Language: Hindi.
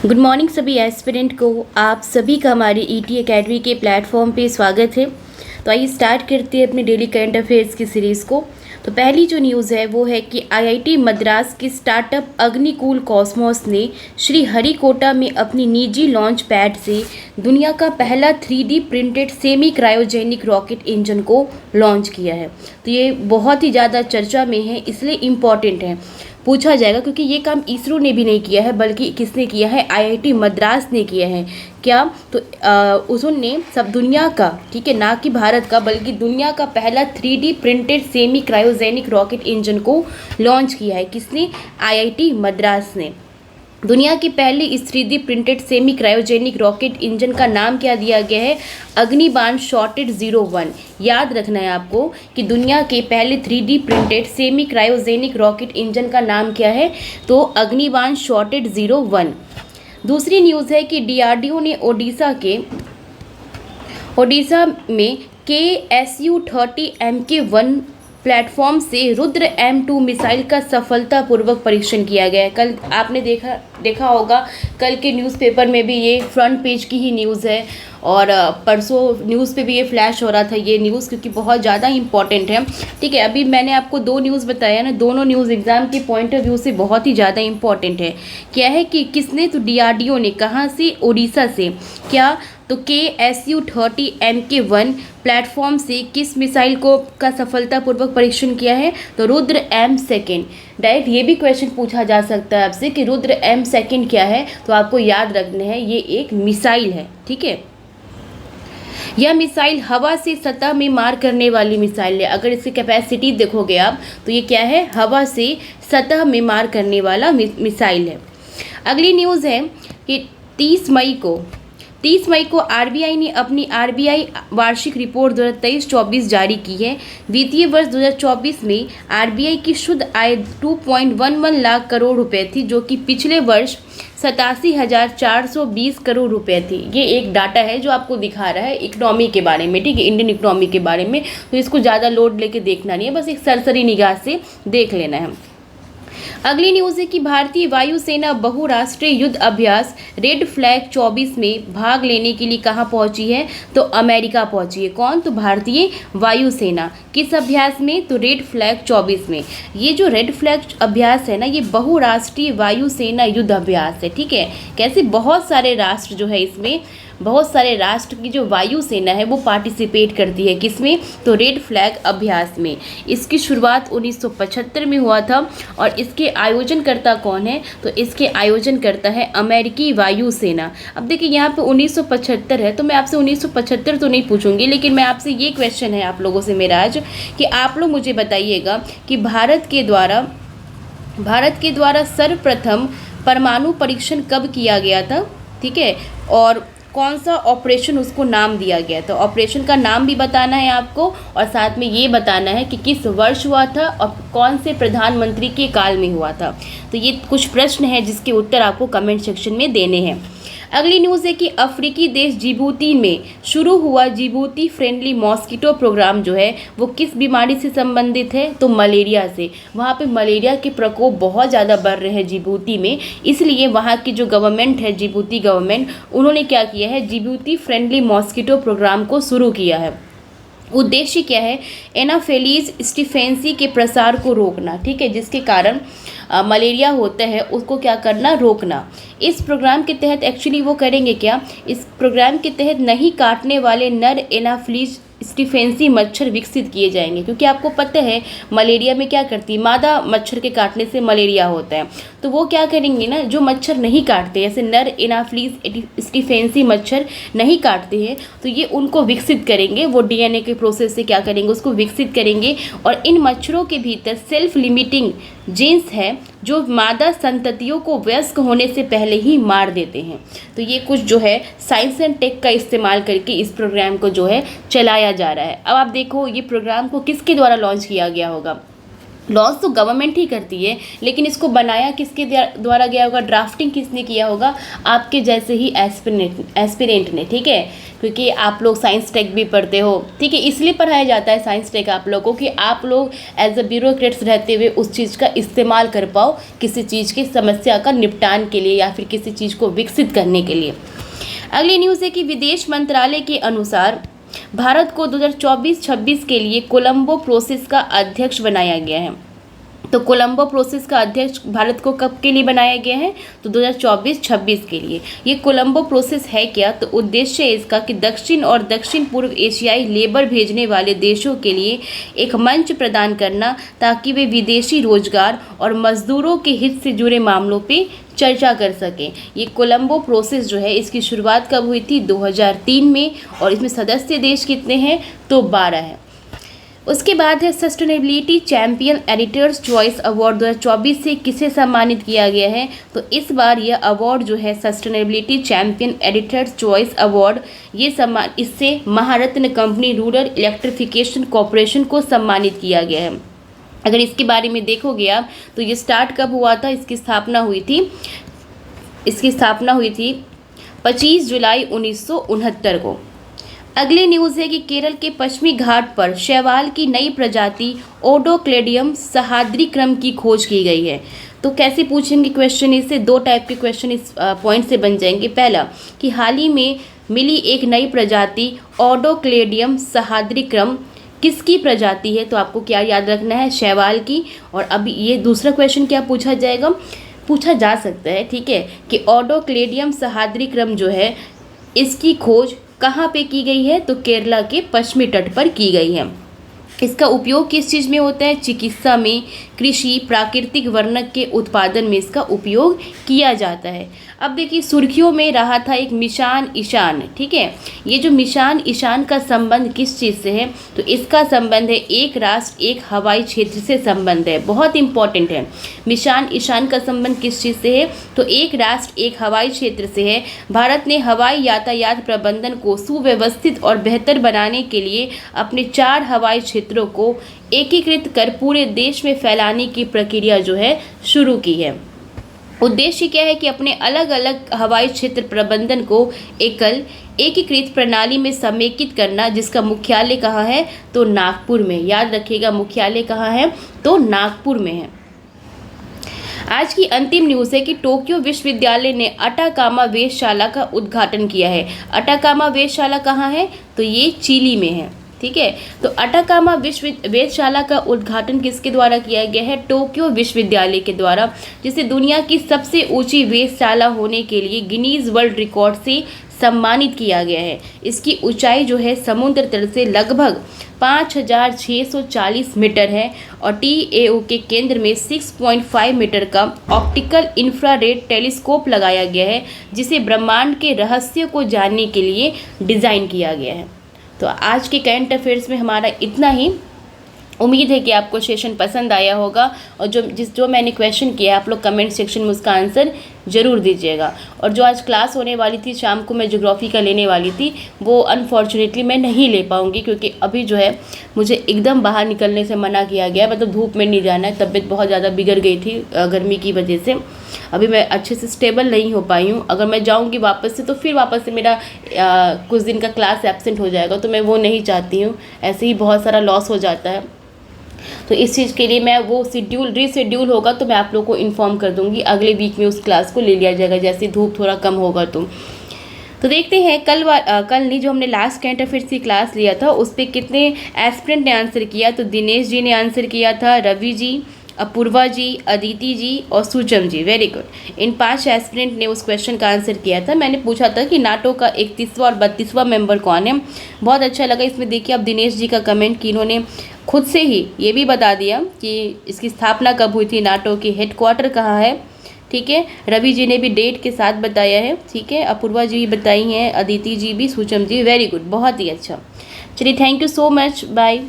गुड मॉर्निंग सभी एस्पिरेंट को। आप सभी का हमारी ईटी एकेडमी के प्लेटफॉर्म पे स्वागत है। तो आइए स्टार्ट करते हैं अपनी डेली करंट अफेयर्स की सीरीज़ को। तो पहली जो न्यूज़ है वो है कि आईआईटी मद्रास की स्टार्टअप अग्निकूल कॉस्मोस ने श्रीहरिकोटा में अपनी निजी लॉन्च पैड से दुनिया का पहला 3D printed semi cryogenic rocket engine को लॉन्च किया है। तो ये बहुत ही ज़्यादा चर्चा में है, इसलिए इम्पॉर्टेंट है, पूछा जाएगा क्योंकि ये काम इसरो ने भी नहीं किया है बल्कि किसने किया है, आईआईटी मद्रास ने किया है। क्या तो उसने सब दुनिया का, ठीक है, ना कि भारत का बल्कि दुनिया का पहला 3D printed semi cryogenic rocket engine को लॉन्च किया है। किसने? आईआईटी मद्रास ने। दुनिया की पहली इस 3D printed semi cryogenic rocket engine का नाम क्या दिया गया है? अग्निबाण शॉर्टेड 01। याद रखना है आपको कि दुनिया के पहले 3D printed semi cryogenic rocket engine का नाम क्या है? तो अग्निबाण शॉर्टेड 01। दूसरी न्यूज़ है कि डीआरडीओ ने ओडिशा में KSU-30 MK1 प्लेटफॉर्म से रुद्र M2 मिसाइल का सफलतापूर्वक परीक्षण किया गया है। कल आपने देखा होगा, कल के न्यूज़पेपर में भी ये फ्रंट पेज की ही न्यूज़ है और परसों न्यूज़ पे भी ये फ्लैश हो रहा था ये न्यूज़, क्योंकि बहुत ज़्यादा इंपॉर्टेंट है। ठीक है, अभी मैंने आपको दो न्यूज़ बताया ना, दोनों न्यूज़ एग्ज़ाम के पॉइंट ऑफ व्यू से बहुत ही ज़्यादा इंपॉर्टेंट है। क्या है कि किसने? तो डीआरडीओ ने। कहाँ से? उड़ीसा से। क्या? तो KSU-30 MK1 प्लेटफॉर्म से किस मिसाइल का सफलतापूर्वक परीक्षण किया है? तो रुद्र M2। डायरेक्ट ये भी क्वेश्चन पूछा जा सकता है आपसे कि रुद्र M2 क्या है, तो आपको याद रखना है ये एक मिसाइल है। ठीक है, यह मिसाइल हवा से सतह में मार करने वाली मिसाइल है। अगर इसकी कैपेसिटी देखोगे आप तो ये क्या है? हवा से सतह में मार करने वाला मिसाइल है। अगली न्यूज़ है कि 30 मई को आरबीआई ने अपनी आरबीआई वार्षिक रिपोर्ट 2023-24 जारी की है। वित्तीय वर्ष 2024 में आरबीआई की शुद्ध आय 2.11 लाख करोड़ रुपए थी, जो कि पिछले वर्ष 87,420 करोड़ रुपए थी। ये एक डाटा है जो आपको दिखा रहा है इकोनॉमी के बारे में, ठीक है, इंडियन इकोनॉमी के बारे में। तो इसको ज़्यादा लोड लेके देखना नहीं है, बस एक सरसरी निगाह से देख लेना है। अगली न्यूज़ है कि भारतीय वायुसेना बहुराष्ट्रीय युद्ध अभ्यास रेड फ्लैग 24 में भाग लेने के लिए कहाँ पहुंची है? तो अमेरिका पहुंची है। कौन? तो भारतीय वायुसेना। किस अभ्यास में? तो रेड फ्लैग 24 में। ये जो रेड फ्लैग अभ्यास है ना, ये बहुराष्ट्रीय वायुसेना युद्ध अभ्यास है। ठीक है, कैसे बहुत सारे राष्ट्र जो है इसमें, बहुत सारे राष्ट्र की जो वायुसेना है वो पार्टिसिपेट करती है। किसमें? तो रेड फ्लैग अभ्यास में। इसकी शुरुआत 1975 में हुआ था और इसके आयोजनकर्ता कौन है? तो इसके आयोजनकर्ता है अमेरिकी वायुसेना। अब देखिए यहाँ पे 1975 है, तो मैं आपसे 1975 तो नहीं पूछूंगी, लेकिन मैं आपसे ये क्वेश्चन है आप लोगों से मेरा आज कि आप लोग मुझे बताइएगा कि भारत के द्वारा सर्वप्रथम परमाणु परीक्षण कब किया गया था? ठीक है, और कौन सा ऑपरेशन उसको नाम दिया गया था? ऑपरेशन का नाम भी बताना है आपको और साथ में ये बताना है कि किस वर्ष हुआ था और कौन से प्रधानमंत्री के काल में हुआ था। तो ये कुछ प्रश्न हैं जिसके उत्तर आपको कमेंट सेक्शन में देने हैं। अगली न्यूज़ है कि अफ्रीकी देश जिबूती में शुरू हुआ जिबूती फ्रेंडली मॉस्किटो प्रोग्राम जो है वो किस बीमारी से संबंधित है? तो मलेरिया से। वहाँ पे मलेरिया के प्रकोप बहुत ज़्यादा बढ़ रहे हैं जिबूती में, इसलिए वहाँ की जो गवर्नमेंट है, जिबूती गवर्नमेंट, उन्होंने क्या किया है? जिबूती फ्रेंडली मॉस्किटो प्रोग्राम को शुरू किया है। उद्देश्य क्या है? एनाफेलीज स्टीफेंसी के प्रसार को रोकना। ठीक है, जिसके कारण मलेरिया होता है उसको क्या करना? रोकना। इस प्रोग्राम के तहत एक्चुअली वो करेंगे क्या? इस प्रोग्राम के तहत नहीं काटने वाले नर एनाफिलीज स्टीफेंसी मच्छर विकसित किए जाएंगे, क्योंकि आपको पता है मलेरिया में क्या करती है, मादा मच्छर के काटने से मलेरिया होता है। तो वो क्या करेंगे ना, जो मच्छर नहीं काटते, जैसे नर एनाफिलीज स्टीफेंसी मच्छर नहीं काटते हैं, तो ये उनको विकसित करेंगे। वो डीएनए के प्रोसेस से क्या करेंगे? उसको विकसित करेंगे और इन मच्छरों के भीतर सेल्फ लिमिटिंग जीन्स है जो मादा संततियों को वयस्क होने से पहले ही मार देते हैं। तो ये कुछ जो है साइंस एंड टेक का इस्तेमाल करके इस प्रोग्राम को जो है चलाया जा रहा है। अब आप देखो ये प्रोग्राम को किसके द्वारा लॉन्च किया गया होगा? लॉज तो गवर्नमेंट ही करती है, लेकिन इसको बनाया किसके द्वारा गया होगा, ड्राफ्टिंग किसने किया होगा, आपके जैसे ही एस्पिरेंट ने, ठीक है। क्योंकि आप लोग साइंस टेक भी पढ़ते हो, ठीक है, इसलिए पढ़ाया जाता है साइंस टेक आप लोगों को कि आप लोग एज अ ब्यूरोक्रेट्स रहते हुए उस चीज़ का इस्तेमाल कर पाओ किसी चीज़ की समस्या का निपटान के लिए या फिर किसी चीज़ को विकसित करने के लिए। अगली न्यूज़ है कि विदेश मंत्रालय के अनुसार भारत को 2024-26 के लिए कोलंबो प्रोसेस का अध्यक्ष बनाया गया है। तो कोलंबो प्रोसेस का अध्यक्ष भारत को कब के लिए बनाया गया है, तो 2024-26 के लिए। ये कोलंबो प्रोसेस है क्या, तो उद्देश्य है इसका कि दक्षिण और दक्षिण पूर्व एशियाई लेबर भेजने वाले देशों के लिए एक मंच प्रदान करना, ताकि वे विदेशी रोजगार और मजदूरों के हित से जुड़े मामलों पे चर्चा कर सकें। ये कोलंबो प्रोसेस जो है इसकी शुरुआत कब हुई थी, 2003 में, और इसमें सदस्य देश कितने हैं, तो 12 हैं। उसके बाद है sustainability champion editors choice award 2024 से किसे सम्मानित किया गया है, तो इस बार यह अवार्ड जो है sustainability champion editors choice award, ये सम्मान इससे महारत्न कंपनी रूरल इलेक्ट्रिफिकेशन कॉरपोरेशन को सम्मानित किया गया है। अगर इसके बारे में देखोगे आप तो ये स्टार्ट कब हुआ था, इसकी स्थापना हुई थी 25 जुलाई 1969 को। अगली न्यूज़ है कि केरल के पश्चिमी घाट पर शैवाल की नई प्रजाति ओडोक्लेडियम सहाद्रिक्रम की खोज की गई है। तो कैसे पूछेंगे क्वेश्चन, इससे दो टाइप के क्वेश्चन इस पॉइंट से बन जाएंगे। पहला कि हाल ही में मिली एक नई प्रजाति ओडोक्लेडियम सहाद्रिक्रम किसकी प्रजाति है, तो आपको क्या याद रखना है, शैवाल की। और अभी ये दूसरा क्वेश्चन क्या पूछा जा सकता है, ठीक है, कि ओडोक्लेडियम सहाद्रिक्रम जो है इसकी खोज कहाँ पे की गई है, तो केरला के पश्चिमी तट पर की गई है। इसका उपयोग किस चीज़ में होता है, चिकित्सा में, कृषि, प्राकृतिक वर्णक के उत्पादन में इसका उपयोग किया जाता है। अब देखिए सुर्खियों में रहा था एक मिशान ईशान, ठीक है। ये जो मिशान ईशान का संबंध किस चीज़ से है, तो इसका संबंध है एक राष्ट्र एक हवाई क्षेत्र से संबंध है, बहुत इंपॉर्टेंट है। मिशान ईशान का संबंध किस चीज़ से है, तो एक राष्ट्र एक हवाई क्षेत्र से है। भारत ने हवाई यातायात प्रबंधन को सुव्यवस्थित और बेहतर बनाने के लिए अपने 4 हवाई क्षेत्रों को एकीकृत कर पूरे देश में फैलाने की प्रक्रिया जो है शुरू की है। उद्देश्य क्या है कि अपने अलग अलग हवाई क्षेत्र प्रबंधन को एकीकृत प्रणाली में समेकित करना, जिसका मुख्यालय कहाँ है, तो नागपुर में। याद रखिएगा मुख्यालय कहाँ है, तो नागपुर में है। आज की अंतिम न्यूज़ है कि टोक्यो विश्वविद्यालय ने अटाकामा वेधशाला का उद्घाटन किया है। अटाकामा वेधशाला कहाँ है, तो ये चिली में है, ठीक है। तो अटाकामा वेधशाला का उद्घाटन किसके द्वारा किया गया है, टोक्यो विश्वविद्यालय के द्वारा, जिसे दुनिया की सबसे ऊंची वेधशाला होने के लिए गिनीज वर्ल्ड रिकॉर्ड से सम्मानित किया गया है। इसकी ऊंचाई जो है समुद्र तल से लगभग 5640 मीटर है और TAO के केंद्र में 6.5 मीटर का ऑप्टिकल इंफ्रारेड टेलीस्कोप लगाया गया है, जिसे ब्रह्मांड के रहस्य को जानने के लिए डिज़ाइन किया गया है। तो आज के करंट अफेयर्स में हमारा इतना ही। उम्मीद है कि आपको सेशन पसंद आया होगा और जो मैंने क्वेश्चन किया आप लोग कमेंट सेक्शन में उसका आंसर ज़रूर दीजिएगा। और जो आज क्लास होने वाली थी शाम को, मैं ज्योग्राफी का लेने वाली थी, वो अनफॉर्चुनेटली मैं नहीं ले पाऊँगी क्योंकि अभी जो है मुझे एकदम बाहर निकलने से मना किया गया, मतलब धूप में नहीं जाना है। तबीयत बहुत ज़्यादा बिगड़ गई थी गर्मी की वजह से, अभी मैं अच्छे से स्टेबल नहीं हो पाई हूँ। अगर मैं जाऊँगी वापस से तो फिर वापस से मेरा कुछ दिन का क्लास एब्सेंट हो जाएगा, तो मैं वो नहीं चाहती हूँ। ऐसे ही बहुत सारा लॉस हो जाता है, तो इस चीज़ के लिए मैं वो रीशेड्यूल होगा तो मैं आप लोगों को इन्फॉर्म कर दूंगी। अगले वीक में उस क्लास को ले लिया जाएगा जैसे धूप थोड़ा कम होगा तो देखते हैं कल नहीं, जो हमने लास्ट करंट अफेयर्स की क्लास लिया था उस पर कितने एस्पिरेंट ने आंसर किया। तो दिनेश जी ने आंसर किया था, रवि जी, अपूर्वा जी, अदिति जी और सूचम जी, वेरी गुड। इन 5 एस्पिरेंट ने उस क्वेश्चन का आंसर किया था। मैंने पूछा था कि नाटो का 31वां और 32वां मेंबर कौन है, बहुत अच्छा लगा। इसमें देखिए अब दिनेश जी का कमेंट कि इन्होंने खुद से ही ये भी बता दिया कि इसकी स्थापना कब हुई थी, नाटो की हेडक्वार्टर कहाँ है, ठीक है। रवि जी ने भी डेट के साथ बताया है, ठीक है। अपूर्वा जी भी बताई हैं, अदिति जी भी, सूचम जी, वेरी गुड, बहुत ही अच्छा। चलिए thank you so much, bye.